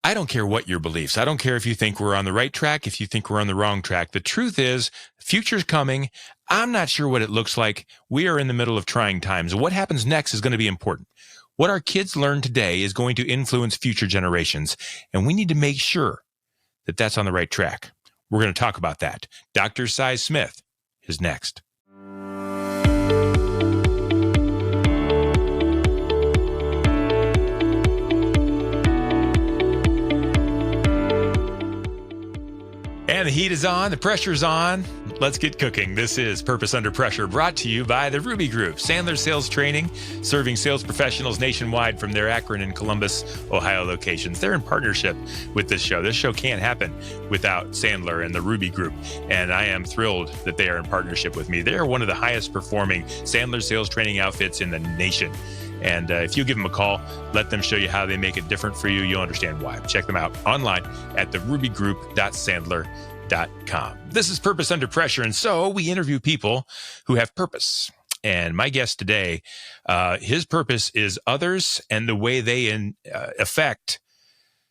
I don't care what your beliefs. I don't care if you think we're on the right track, if you think we're on the wrong track. The truth is, future's coming. I'm not sure what it looks like. We are in the middle of trying times. What happens next is going to be important. What our kids learn today is going to influence future generations, and we need to make sure that that's on the right track. We're going to talk about that. Dr. Cy Smith is next. And the heat is on, the pressure's on. Let's get cooking. This is Purpose Under Pressure, brought to you by the Ruby Group, Sandler Sales Training, serving sales professionals nationwide from their Akron and Columbus, Ohio locations. They're in partnership with this show. This show can't happen without Sandler and the Ruby Group, and I am thrilled that they are in partnership with me. They are one of the highest performing Sandler Sales Training outfits in the nation. And if you give them a call, let them show you how they make it different for you. You'll understand why. Check them out online at therubygroup.sandler.com. This is Purpose Under Pressure. And so we interview people who have purpose. And my guest today, his purpose is others and the way they affect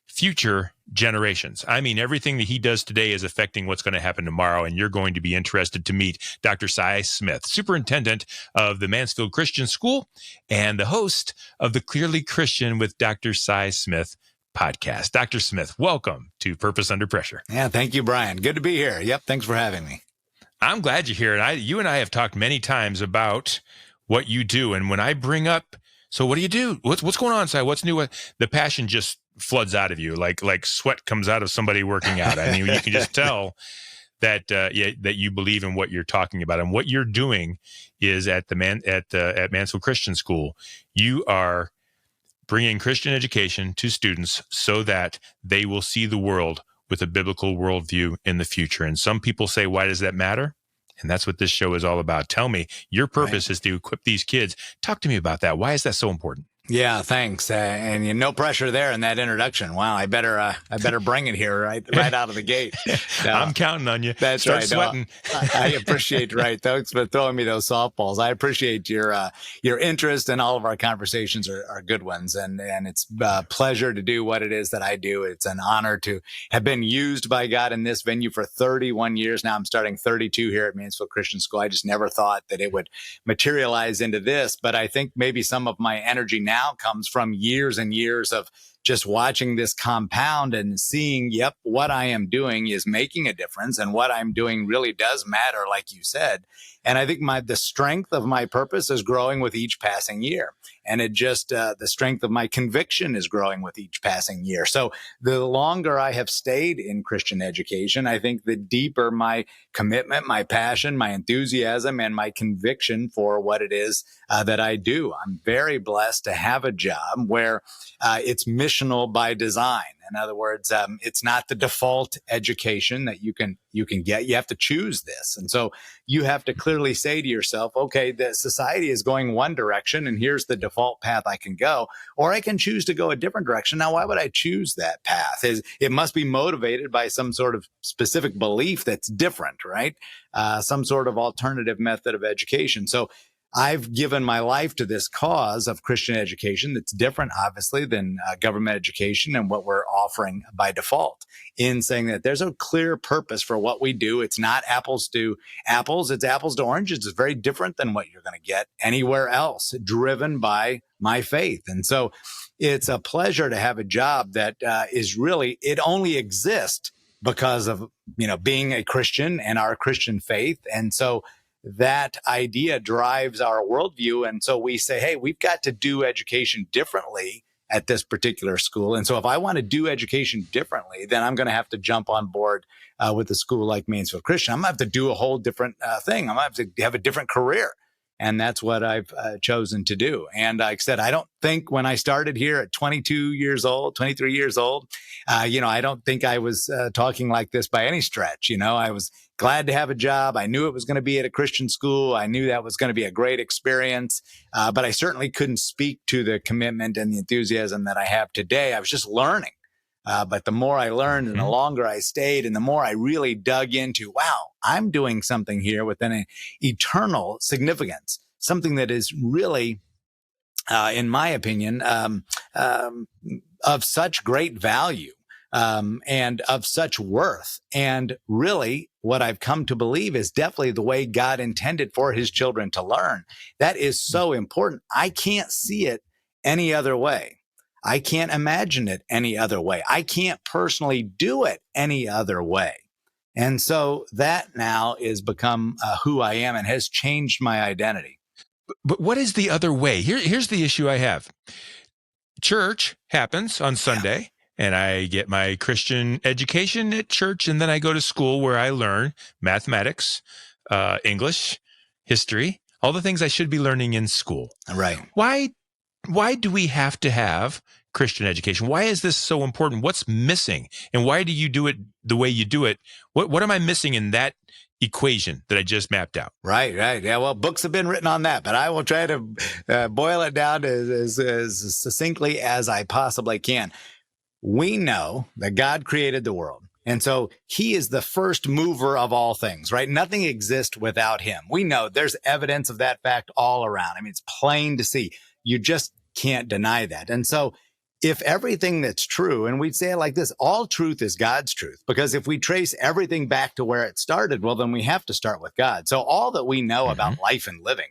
future generations. I mean, everything that he does today is affecting what's going to happen tomorrow, and you're going to be interested to meet Dr. Cy Smith, superintendent of the Mansfield Christian School and the host of the Clearly Christian with Dr. Cy Smith podcast. Dr. Smith, welcome to Purpose Under Pressure. Yeah, thank you, Brian. Good to be here. Yep, thanks for having me. I'm glad you're here. And you and I have talked many times about what you do. And when I bring up, so what do you do? What's going on, Cy? What's new? The passion just floods out of you, like sweat comes out of somebody working out. I mean, you can just tell that that you believe in what you're talking about, and what you're doing is at Mansfield Christian School. You are bringing Christian education to students so that they will see the world with a biblical worldview in the future. And some people say, "Why does that matter?" And that's what this show is all about. Tell me, your purpose is to equip these kids. Talk to me about that. Why is that so important? Yeah, thanks. And no pressure there in that introduction. Wow, I better bring it here right out of the gate. I'm counting on you. That's Start right. Sweating. No, I appreciate Thanks for throwing me those softballs. I appreciate your interest, and all of our conversations are good ones. And it's a pleasure to do what it is that I do. It's an honor to have been used by God in this venue for 31 years now. I'm starting 32 here at Mansfield Christian School. I just never thought that it would materialize into this, but I think maybe some of my energy now comes from years and years of just watching this compound and seeing, what I am doing is making a difference, and what I'm doing really does matter, like you said. And I think the strength of my purpose is growing with each passing year. And the strength of my conviction is growing with each passing year. So the longer I have stayed in Christian education, I think the deeper my commitment, my passion, my enthusiasm, and my conviction for what it is that I do. I'm very blessed to have a job where it's missional by design. In other words, it's not the default education that you can get. You have to choose this. And so you have to clearly say to yourself, okay, the society is going one direction, and here's the default path I can go, or I can choose to go a different direction. Now, why would I choose that path? It must be motivated by some sort of specific belief that's different, right? Some sort of alternative method of education. So I've given my life to this cause of Christian education that's different, obviously, than government education and what we're offering by default, in saying that there's a clear purpose for what we do. It's not apples to apples. It's apples to oranges. It's very different than what you're going to get anywhere else, driven by my faith. And so it's a pleasure to have a job that is really, it only exists because of, being a Christian and our Christian faith. And so that idea drives our worldview. And so we say, hey, we've got to do education differently at this particular school. And so if I want to do education differently, then I'm going to have to jump on board with a school like Mansfield Christian. I'm going to have to do a whole different thing. I'm going to have to have a different career. And that's what I've chosen to do. And like I said, I don't think when I started here at 23 years old, I don't think I was talking like this by any stretch. I was glad to have a job. I knew it was going to be at a Christian school. I knew that was going to be a great experience. But I certainly couldn't speak to the commitment and the enthusiasm that I have today. I was just learning. But the more I learned and the longer I stayed and the more I really dug into, wow, I'm doing something here with an eternal significance, something that is really, in my opinion, of such great value and of such worth. And really, what I've come to believe is definitely the way God intended for his children to learn. That is so important. I can't see it any other way. I can't imagine it any other way. I can't personally do it any other way. And so that now is become who I am and has changed my identity. But what is the other way? Here's the issue I have. Church happens on Sunday, and I get my Christian education at church, and then I go to school where I learn mathematics, English, history, all the things I should be learning in school. Right. Why do we have to have Christian education? Why is this so important? What's missing? And why do you do it the way you do it? What am I missing in that equation that I just mapped out? Right. Yeah. Well, books have been written on that, but I will try to boil it down as succinctly as I possibly can. We know that God created the world. And so he is the first mover of all things, right? Nothing exists without him. We know there's evidence of that fact all around. I mean, it's plain to see. You just can't deny that. And so if everything that's true, and we'd say it like this, all truth is God's truth, because if we trace everything back to where it started, well, then we have to start with God. So all that we know about life and living,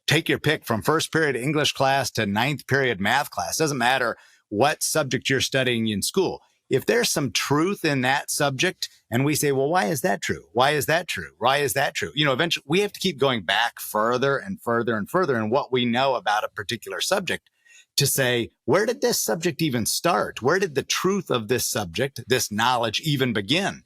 take your pick from first period English class to ninth period math class, doesn't matter what subject you're studying in school. If there's some truth in that subject and we say, well, why is that true? Why is that true? Why is that true? Eventually we have to keep going back further and further and further in what we know about a particular subject to say, where did this subject even start? Where did the truth of this subject, this knowledge even begin?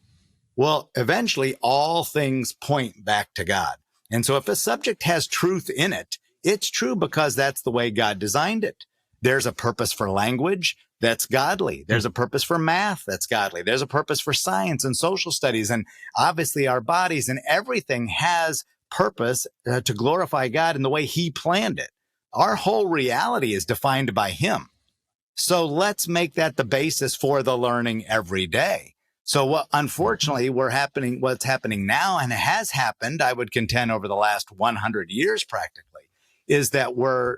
Well, eventually all things point back to God. And so if a subject has truth in it, it's true because that's the way God designed it. There's a purpose for language that's godly. There's a purpose for math that's godly. There's a purpose for science and social studies. And obviously our bodies and everything has purpose to glorify God in the way he planned it. Our whole reality is defined by him. So let's make that the basis for the learning every day. So unfortunately, what's happening now, and it has happened, I would contend over the last 100 years practically, is that we're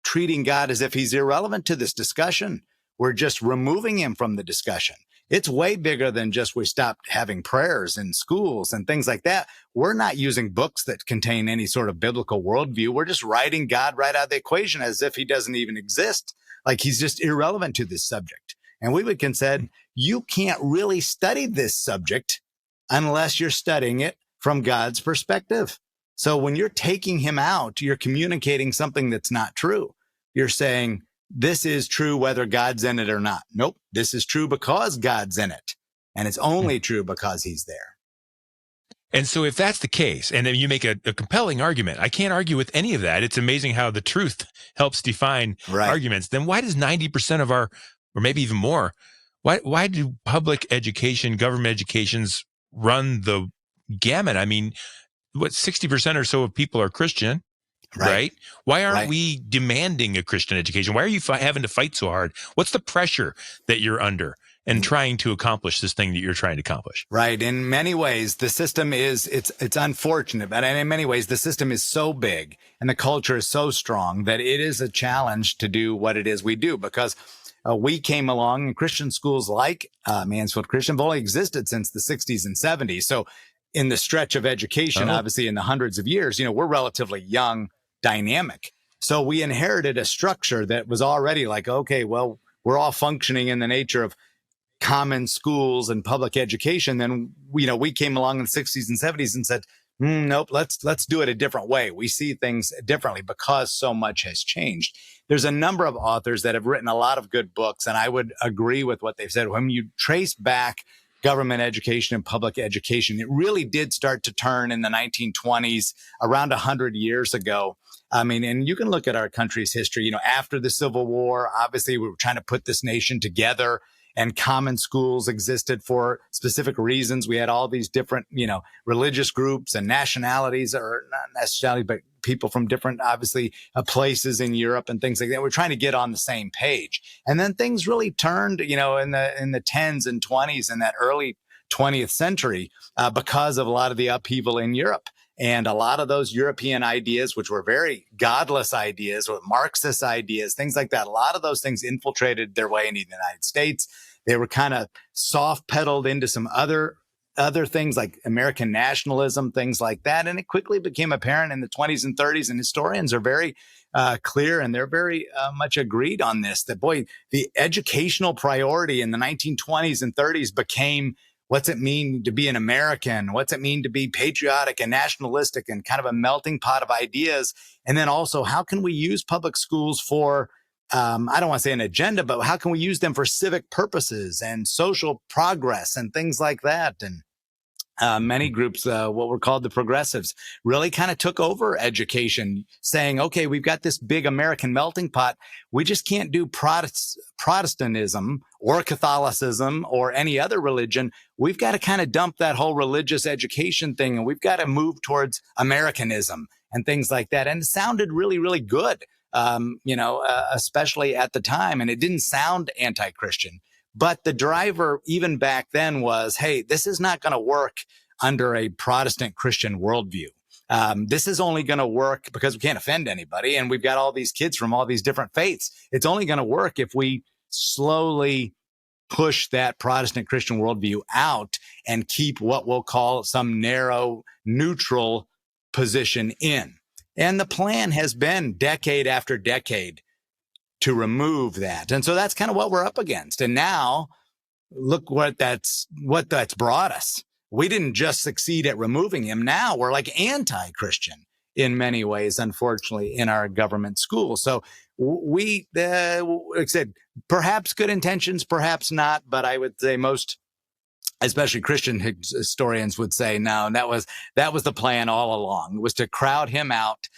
treating God as if he's irrelevant to this discussion. We're just removing him from the discussion. It's way bigger than just we stopped having prayers in schools and things like that. We're not using books that contain any sort of biblical worldview. We're just writing God right out of the equation as if he doesn't even exist, like he's just irrelevant to this subject. And we would contend you can't really study this subject unless you're studying it from God's perspective. So when you're taking him out, you're communicating something that's not true. You're saying, this is true whether God's in it or not. Nope. This is true because God's in it. And it's only true because he's there. And so if that's the case, and then you make a compelling argument, I can't argue with any of that. It's amazing how the truth helps define arguments. Then why does 90% of our, or maybe even more, why do public education, government educations run the gamut? I mean, 60% or so of people are Christian. Right? Why aren't we demanding a Christian education? Why are you having to fight so hard? What's the pressure that you're under and trying to accomplish this thing that you're trying to accomplish? Right. In many ways, the system it's unfortunate, but in many ways, the system is so big and the culture is so strong that it is a challenge to do what it is we do, because we came along and Christian schools like Mansfield Christian have only existed since the 60s and 70s. So in the stretch of education, obviously in the hundreds of years, we're relatively young, dynamic. So we inherited a structure that was already like, okay, well, we're all functioning in the nature of common schools and public education. Then, we came along in the 60s and 70s and said, nope, let's do it a different way. We see things differently because so much has changed. There's a number of authors that have written a lot of good books, and I would agree with what they've said. When you trace back government education and public education, it really did start to turn in the 1920s, around 100 years ago. I mean, and you can look at our country's history, after the Civil War, obviously we were trying to put this nation together and common schools existed for specific reasons. We had all these different, religious groups and nationalities, or not nationality, but people from different, obviously, places in Europe and things like that. We're trying to get on the same page. And then things really turned, in the 10s and 20s in that early 20th century because of a lot of the upheaval in Europe. And a lot of those European ideas, which were very godless ideas or Marxist ideas, things like that, a lot of those things infiltrated their way into the United States. They were kind of soft pedaled into some other things like American nationalism, things like that. And it quickly became apparent in the 20s and 30s. And historians are very clear, and they're very much agreed on this, that, boy, the educational priority in the 1920s and 30s became, what's it mean to be an American? What's it mean to be patriotic and nationalistic and kind of a melting pot of ideas? And then also, how can we use public schools for, I don't want to say an agenda, but how can we use them for civic purposes and social progress and things like that? And many groups, what were called the progressives, really kind of took over education, saying, okay, we've got this big American melting pot. We just can't do Protestantism or Catholicism or any other religion. We've got to kind of dump that whole religious education thing, and we've got to move towards Americanism and things like that. And it sounded really, really good, especially at the time. And it didn't sound anti-Christian. But the driver, even back then, was, hey, this is not going to work under a Protestant Christian worldview. This is only going to work because we can't offend anybody. And we've got all these kids from all these different faiths. It's only going to work if we slowly push that Protestant Christian worldview out and keep what we'll call some narrow, neutral position in. And the plan has been decade after decade to remove that. And so that's kind of what we're up against. And now look what that's brought us. We didn't just succeed at removing him. Now we're like anti-Christian in many ways, unfortunately, in our government schools. So we, like I said, perhaps good intentions, perhaps not. But I would say most, especially Christian historians, would say, no, that was the plan all along. It was to crowd him out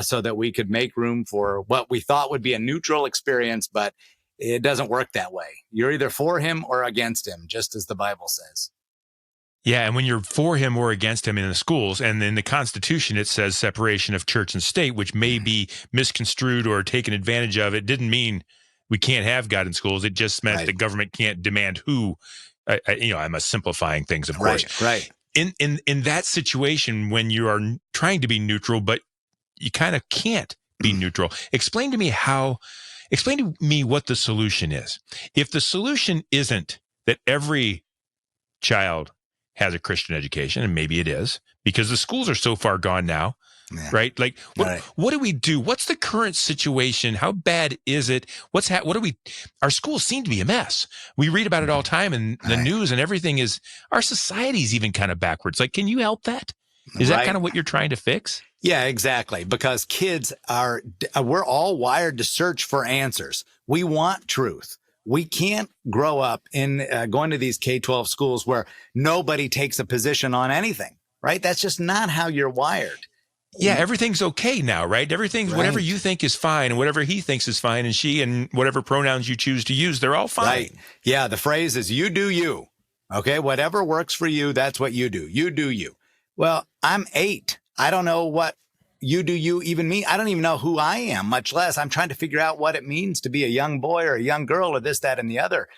so that we could make room for what we thought would be a neutral experience, but it doesn't work that way. You're either for him or against him, just as the Bible says. Yeah, and when you're for him or against him in the schools, and in the Constitution it says separation of church and state, which may be misconstrued or taken advantage of. It didn't mean we can't have God in schools. It just meant the government can't demand who. I'm simplifying things, of course. Right. In that situation, when you are trying to be neutral, but you kind of can't be neutral, explain to me what the solution is. If the solution isn't that every child has a Christian education, and maybe it is, because the schools are so far gone now, right? Like, what do we do? What's the current situation? How bad is it? Our schools seem to be a mess. We read about it all the time in the news, and everything is, our society's even kind of backwards. Like, can you help that? Is that kind of what you're trying to fix? Yeah, exactly. Because kids we're all wired to search for answers. We want truth. We can't grow up in going to these K-12 schools where nobody takes a position on anything, right? That's just not how you're wired. Yeah, everything's okay now, right? Everything's whatever you think is fine, and whatever he thinks is fine, and she, and whatever pronouns you choose to use, they're all fine. Right. Yeah, the phrase is, you do you. Okay, whatever works for you, that's what you do. You do you. Well, I'm 8. I don't know what you do you even mean. I don't even know who I am, much less I'm trying to figure out what it means to be a young boy or a young girl or this, that, and the other.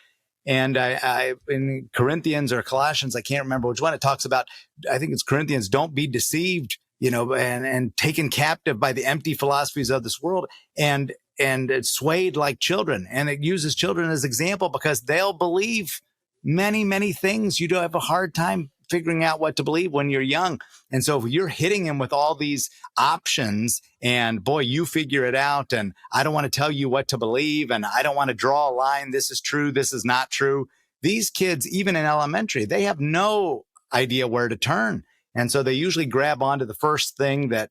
And I in Corinthians or Colossians, I can't remember which one, it talks about, I think it's Corinthians, don't be deceived, and taken captive by the empty philosophies of this world, and it's swayed like children. And it uses children as example because they'll believe many, many things. You do have a hard time figuring out what to believe when you're young. And so if you're hitting him with all these options and, boy, you figure it out, and I don't want to tell you what to believe, and I don't want to draw a line, this is true, this is not true. These kids, even in elementary, they have no idea where to turn. And so they usually grab onto the first thing that,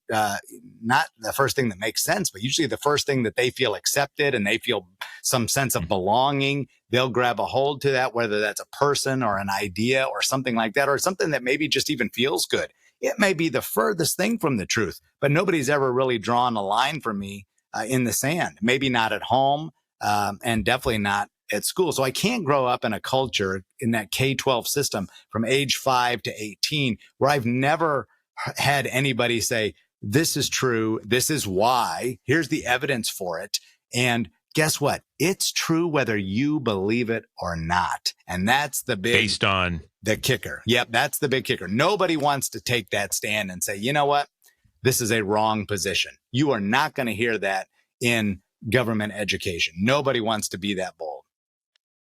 not the first thing that makes sense, but usually the first thing that they feel accepted and they feel some sense of belonging. They'll grab a hold to that, whether that's a person or an idea or something like that, or something that maybe just even feels good. It may be the furthest thing from the truth, but nobody's ever really drawn a line for me in the sand. Maybe not at home, and definitely not at school. So I can't grow up in a culture in that K-12 system from age 5 to 18 where I've never had anybody say, this is true, this is why, here's the evidence for it. And guess what? It's true whether you believe it or not. And that's the kicker. Yep, that's the big kicker. Nobody wants to take that stand and say, you know what? This is a wrong position. You are not going to hear that in government education. Nobody wants to be that bold.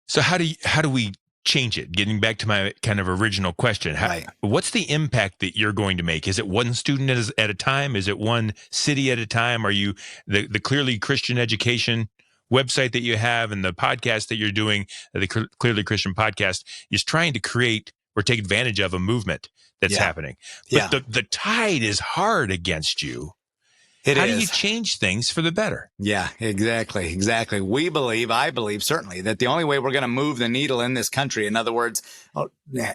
So how do we change it? Getting back to my kind of original question, Right. what's the impact that you're going to make? Is it one student at a time? Is it one city at a time? Are you the Clearly Christian Education website that you have and the podcast that you're doing, the Clearly Christian podcast, is trying to create or take advantage of a movement that's Yeah. happening? Yeah. But the tide is hard against you. It How do you is. change things for the better? Yeah, exactly. Exactly. I believe certainly that the only way we're going to move the needle in this country, in other words,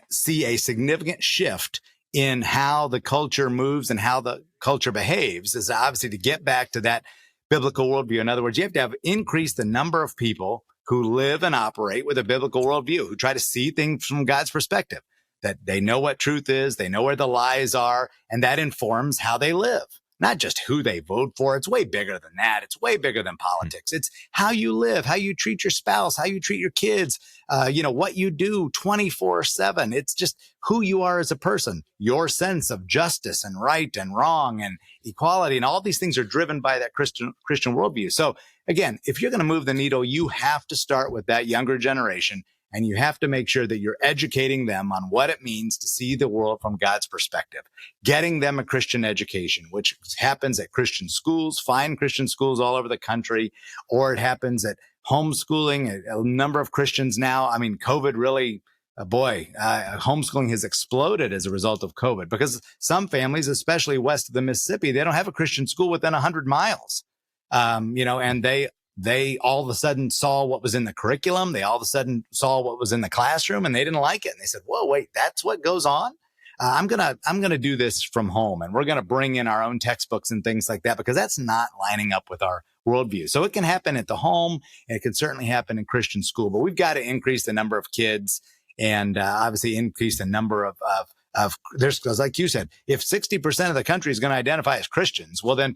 see a significant shift in how the culture moves and how the culture behaves, is obviously to get back to that biblical worldview. In other words, you have to have increased the number of people who live and operate with a biblical worldview, who try to see things from God's perspective, that they know what truth is, they know where the lies are, and that informs how they live. Not just who they vote for. It's way bigger than that. It's way bigger than politics. It's how you live, how you treat your spouse, how you treat your kids, what you do 24/7. It's just who you are as a person, your sense of justice and right and wrong and equality. And all these things are driven by that Christian worldview. So again, if you're going to move the needle, you have to start with that younger generation. And you have to make sure that you're educating them on what it means to see the world from God's perspective, getting them a Christian education, which happens at Christian schools, fine Christian schools all over the country, or it happens at homeschooling. A number of Christians now, I mean, COVID really, homeschooling has exploded as a result of COVID, because some families, especially west of the Mississippi, they don't have a Christian school within 100 miles. And they all of a sudden saw what was in the curriculum. They all of a sudden saw what was in the classroom, and they didn't like it. And they said, whoa, wait, that's what goes on? I'm going to do this from home, and we're going to bring in our own textbooks and things like that, because that's not lining up with our worldview. So it can happen at the home, and it can certainly happen in Christian school, but we've got to increase the number of kids and obviously increase the number of there's, because like you said, if 60% of the country is going to identify as Christians, well, then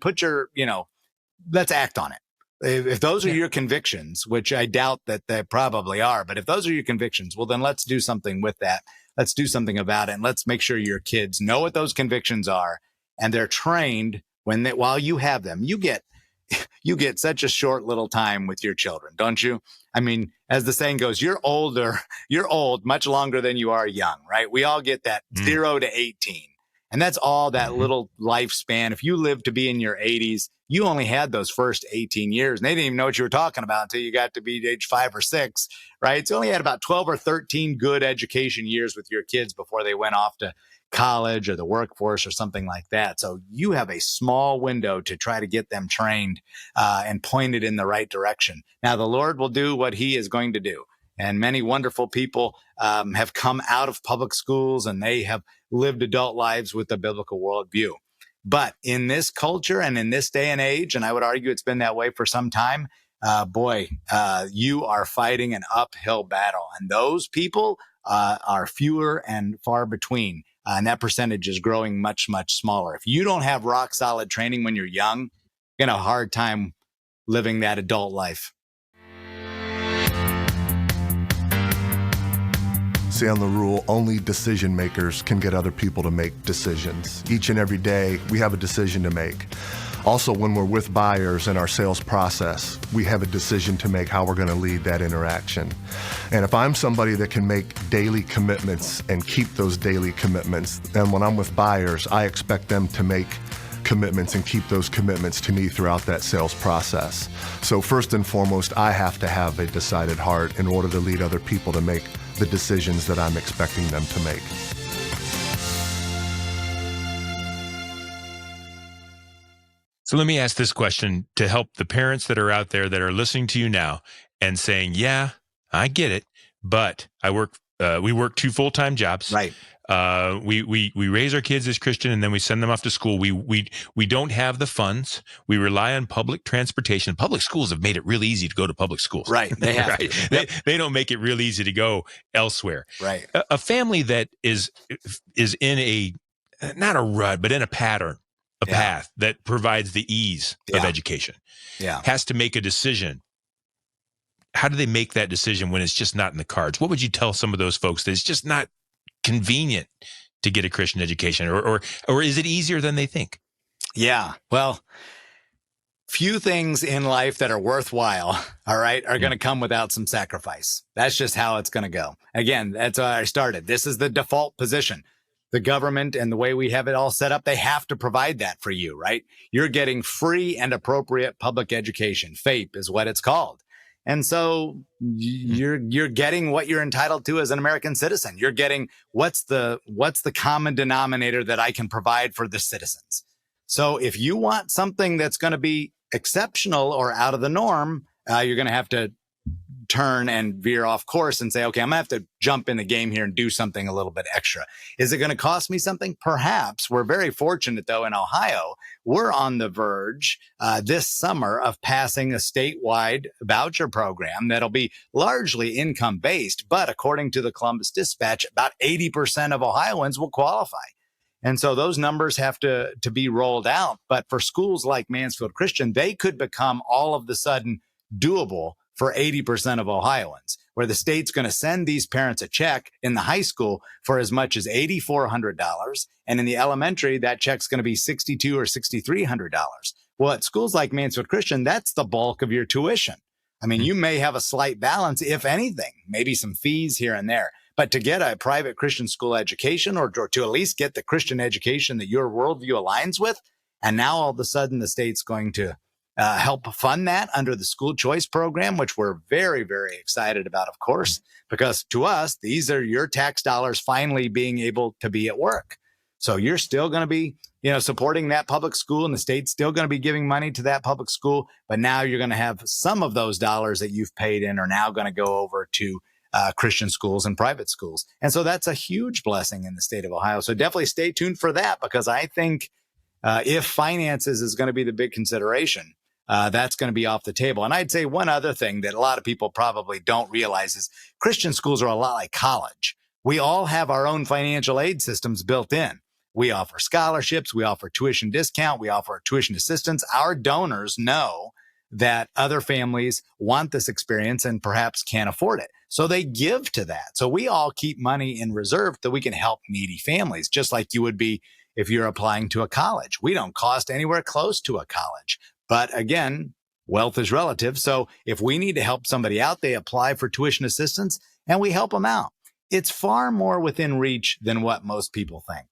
let's act on it. If those are your convictions, which I doubt that they probably are, but if those are your convictions, well, then let's do something with that. Let's do something about it. And let's make sure your kids know what those convictions are, and they're trained while you have them. You get such a short little time with your children, don't you? I mean, as the saying goes, you're old much longer than you are young, right? We all get that 0 to 18. And that's all that little lifespan. If you live to be in your 80s, you only had those first 18 years. And they didn't even know what you were talking about until you got to be age 5 or 6, right? So you only had about 12 or 13 good education years with your kids before they went off to college or the workforce or something like that. So you have a small window to try to get them trained and pointed in the right direction. Now, the Lord will do what he is going to do. And many wonderful people have come out of public schools, and they have lived adult lives with a biblical worldview. But in this culture and in this day and age, and I would argue it's been that way for some time, you are fighting an uphill battle. And those people are fewer and far between. And that percentage is growing much, much smaller. If you don't have rock solid training when you're young, you're going to have a hard time living that adult life. Say on the rule, only decision makers can get other people to make decisions. Each and every day, we have a decision to make. Also, when we're with buyers in our sales process, we have a decision to make how we're going to lead that interaction. And if I'm somebody that can make daily commitments and keep those daily commitments, then when I'm with buyers, I expect them to make commitments and keep those commitments to me throughout that sales process. So first and foremost, I have to have a decided heart in order to lead other people to make the decisions that I'm expecting them to make. So let me ask this question to help the parents that are out there that are listening to you now and saying, yeah, I get it, but we work 2 full-time jobs. Right. We raise our kids as Christian, and then we send them off to school. We don't have the funds. We rely on public transportation. Public schools have made it real easy to go to public schools. Right. They have right? to. Yep. They don't make it real easy to go elsewhere. Right. A family that is in a, not a rut, but in a pattern, path that provides the ease of education, has to make a decision. How do they make that decision when it's just not in the cards? What would you tell some of those folks that it's just not convenient to get a Christian education, or is it easier than they think? Yeah. Well, few things in life that are worthwhile, all right, are going to come without some sacrifice. That's just how it's going to go. Again, that's why I started. This is the default position. The government and the way we have it all set up, they have to provide that for you, right? You're getting free and appropriate public education. FAPE is what it's called. And so you're getting what you're entitled to as an American citizen. You're getting what's the common denominator that I can provide for the citizens. So if you want something that's going to be exceptional or out of the norm, you're going to have to turn and veer off course and say, okay, I'm going to have to jump in the game here and do something a little bit extra. Is it going to cost me something? Perhaps. We're very fortunate, though, in Ohio. We're on the verge this summer of passing a statewide voucher program that'll be largely income-based, but according to the Columbus Dispatch, about 80% of Ohioans will qualify. And so those numbers have to be rolled out. But for schools like Mansfield Christian, they could become all of the sudden doable for 80% of Ohioans, where the state's going to send these parents a check in the high school for as much as $8,400. And in the elementary, that check's going to be $6,200 or $6,300. Well, at schools like Mansfield Christian, that's the bulk of your tuition. I mean, you may have a slight balance, if anything, maybe some fees here and there. But to get a private Christian school education or to at least get the Christian education that your worldview aligns with, and now all of a sudden the state's going to help fund that under the school choice program, which we're very, very excited about, of course, because to us, these are your tax dollars finally being able to be at work. So you're still going to be, supporting that public school, and the state's still going to be giving money to that public school. But now you're going to have some of those dollars that you've paid in are now going to go over to Christian schools and private schools. And so that's a huge blessing in the state of Ohio. So definitely stay tuned for that, because I think if finances is going to be the big consideration, that's going to be off the table. And I'd say one other thing that a lot of people probably don't realize is Christian schools are a lot like college. We all have our own financial aid systems built in. We offer scholarships. We offer tuition discount. We offer tuition assistance. Our donors know that other families want this experience and perhaps can't afford it. So they give to that. So we all keep money in reserve that we can help needy families, just like you would be if you're applying to a college. We don't cost anywhere close to a college. But again, wealth is relative. So if we need to help somebody out, they apply for tuition assistance and we help them out. It's far more within reach than what most people think.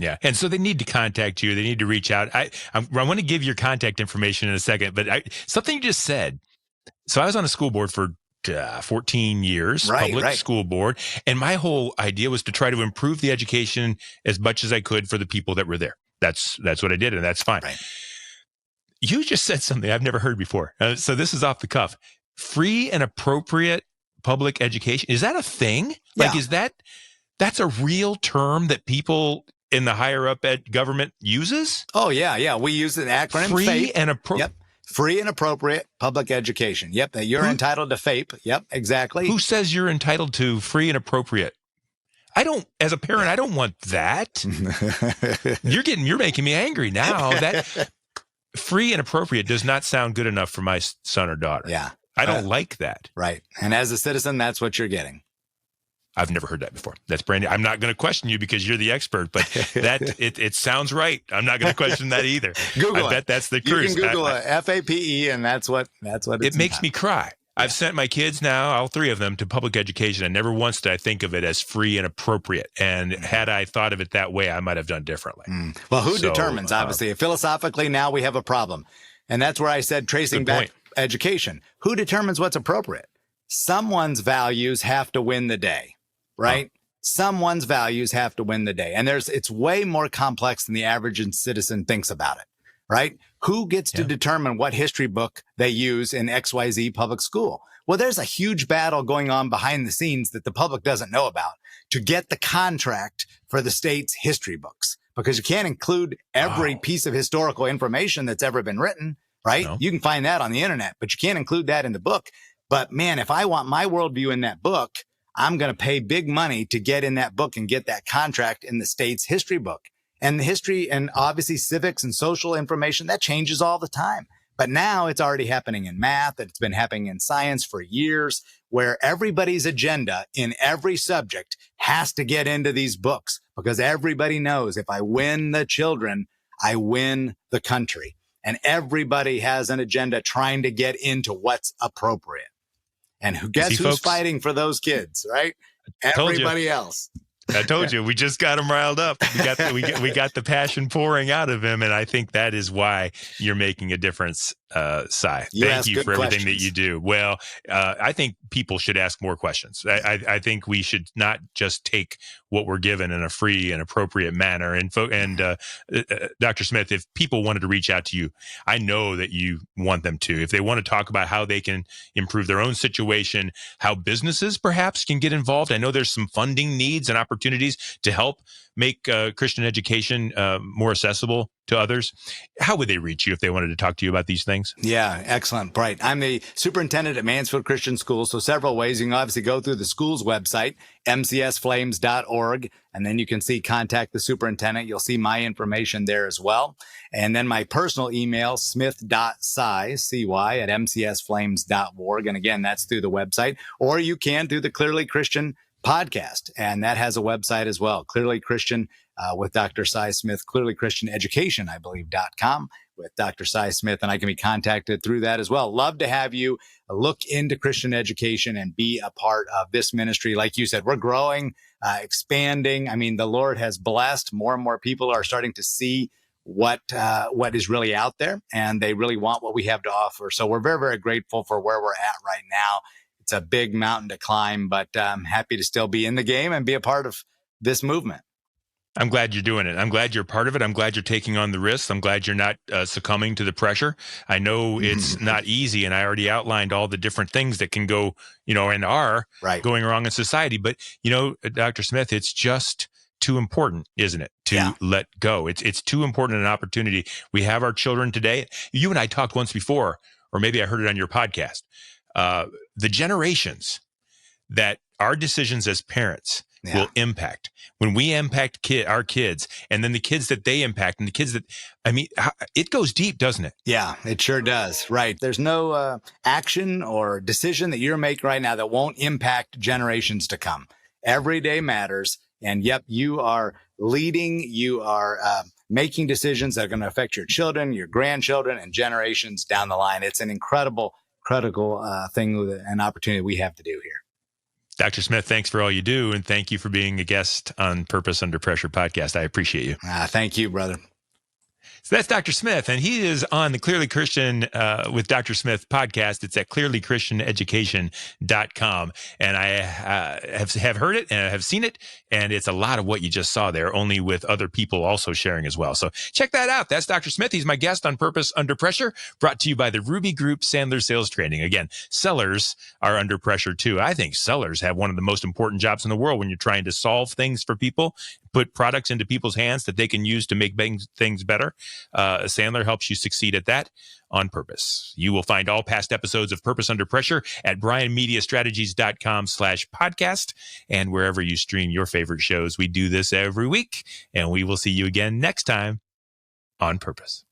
Yeah. And so they need to contact you. They need to reach out. I want to give your contact information in a second, but something you just said. So I was on a school board for 14 years, public school board. And my whole idea was to try to improve the education as much as I could for the people that were there. That's what I did. And that's fine. Right. You just said something I've never heard before. So this is off the cuff. Free and appropriate public education. Is that a thing? Yeah. Like, that's a real term that people in the higher up ed government uses? Oh, yeah. Yeah. We use an acronym. Free FAPE. and appropriate. Yep. Free and appropriate public education. Yep. You're entitled to FAPE. Yep. Exactly. Who says you're entitled to free and appropriate? As a parent, I don't want that. You're making me angry now. That free and appropriate does not sound good enough for my son or daughter. Yeah. I don't like that. Right. And as a citizen, that's what you're getting. I've never heard that before. That's brand new. I'm not going to question you because you're the expert, but it sounds right. I'm not going to question that either. Google I bet that's the truth. You can Google it, FAPE, and that's what it makes me cry. Yeah. I've sent my kids now, all three of them, to public education, and never once did I think of it as free and appropriate. And had I thought of it that way, I might have done differently. Well, who determines? Obviously, philosophically, now we have a problem, and that's where I said tracing back education. Who determines what's appropriate? Someone's values have to win the day. Right? Someone's values have to win the day. And it's way more complex than the average citizen thinks about it. Right? Who gets to determine what history book they use in XYZ public school? Well, there's a huge battle going on behind the scenes that the public doesn't know about to get the contract for the state's history books, because you can't include every piece of historical information that's ever been written. Right? No. You can find that on the internet, but you can't include that in the book. But man, if I want my worldview in that book, I'm going to pay big money to get in that book and get that contract in the state's history book. And the history and obviously civics and social information, that changes all the time. But now it's already happening in math. It's been happening in science for years, where everybody's agenda in every subject has to get into these books, because everybody knows if I win the children, I win the country. and everybody has an agenda trying to get into what's appropriate. And guess who's folks? fighting for those kids, right? Everybody else. I told you, we just got him riled up. We got the passion pouring out of him, and I think that is why you're making a difference, Cy. Thank you for everything that you do. Well, I think people should ask more questions. I think we should not just take what we're given in a free and appropriate manner. And Dr. Smith, if people wanted to reach out to you, I know that you want them to. If they want to talk about how they can improve their own situation, how businesses perhaps can get involved. I know there's some funding needs and opportunities to help make Christian education more accessible to others. How would they reach you if they wanted to talk to you about these things? Yeah, excellent. Right. I'm the superintendent at Mansfield Christian Schools. So several ways. You can obviously go through the school's website, mcsflames.org, and then you can see contact the superintendent. You'll see my information there as well. And then my personal email, smith.cy, C-Y, at mcsflames.org. And again, that's through the website. Or you can through the Clearly Christian podcast, and that has a website as well. Clearly Christian with Dr. Cy Smith, Clearly Christian Education, I believe, .com with Dr. Cy Smith, and I can be contacted through that as well. Love to have you look into Christian education and be a part of this ministry. Like you said, we're growing, expanding. I mean, the Lord has blessed. More and more people are starting to see what is really out there, and they really want what we have to offer. So we're very, very grateful for where we're at right now. It's a big mountain to climb, but I'm happy to still be in the game and be a part of this movement. I'm glad you're doing it. I'm glad you're part of it. I'm glad you're taking on the risks. I'm glad you're not succumbing to the pressure. I know it's not easy, and I already outlined all the different things that can go, and are going wrong in society. But, Dr. Smith, it's just too important, isn't it, to let go? It's too important an opportunity. We have our children today. You and I talked once before, or maybe I heard it on your podcast. The generations that our decisions as parents will impact. When we impact our kids, and then the kids that they impact, and the kids that, it goes deep, doesn't it? Yeah, it sure does. Right. There's no action or decision that you're making right now that won't impact generations to come. Every day matters. And yep, you are leading, you are making decisions that are going to affect your children, your grandchildren, and generations down the line. It's an incredible, critical thing, an opportunity we have to do here. Dr. Smith, thanks for all you do, and thank you for being a guest on Purpose Under Pressure podcast. I appreciate you. Thank you, brother. So that's Dr. Smith, and he is on the Clearly Christian with Dr. Smith podcast. It's at clearlychristianeducation.com. And I have heard it and I have seen it, and it's a lot of what you just saw there, only with other people also sharing as well. So check that out. That's Dr. Smith. He's my guest on Purpose Under Pressure, brought to you by the Ruby Group Sandler Sales Training. Again, sellers are under pressure too. I think sellers have one of the most important jobs in the world when you're trying to solve things for people, put products into people's hands that they can use to make things better. Sandler helps you succeed at that on purpose. You will find all past episodes of Purpose Under Pressure at brianmediastrategies.com/podcast and wherever you stream your favorite shows. We do this every week, and we will see you again next time on Purpose.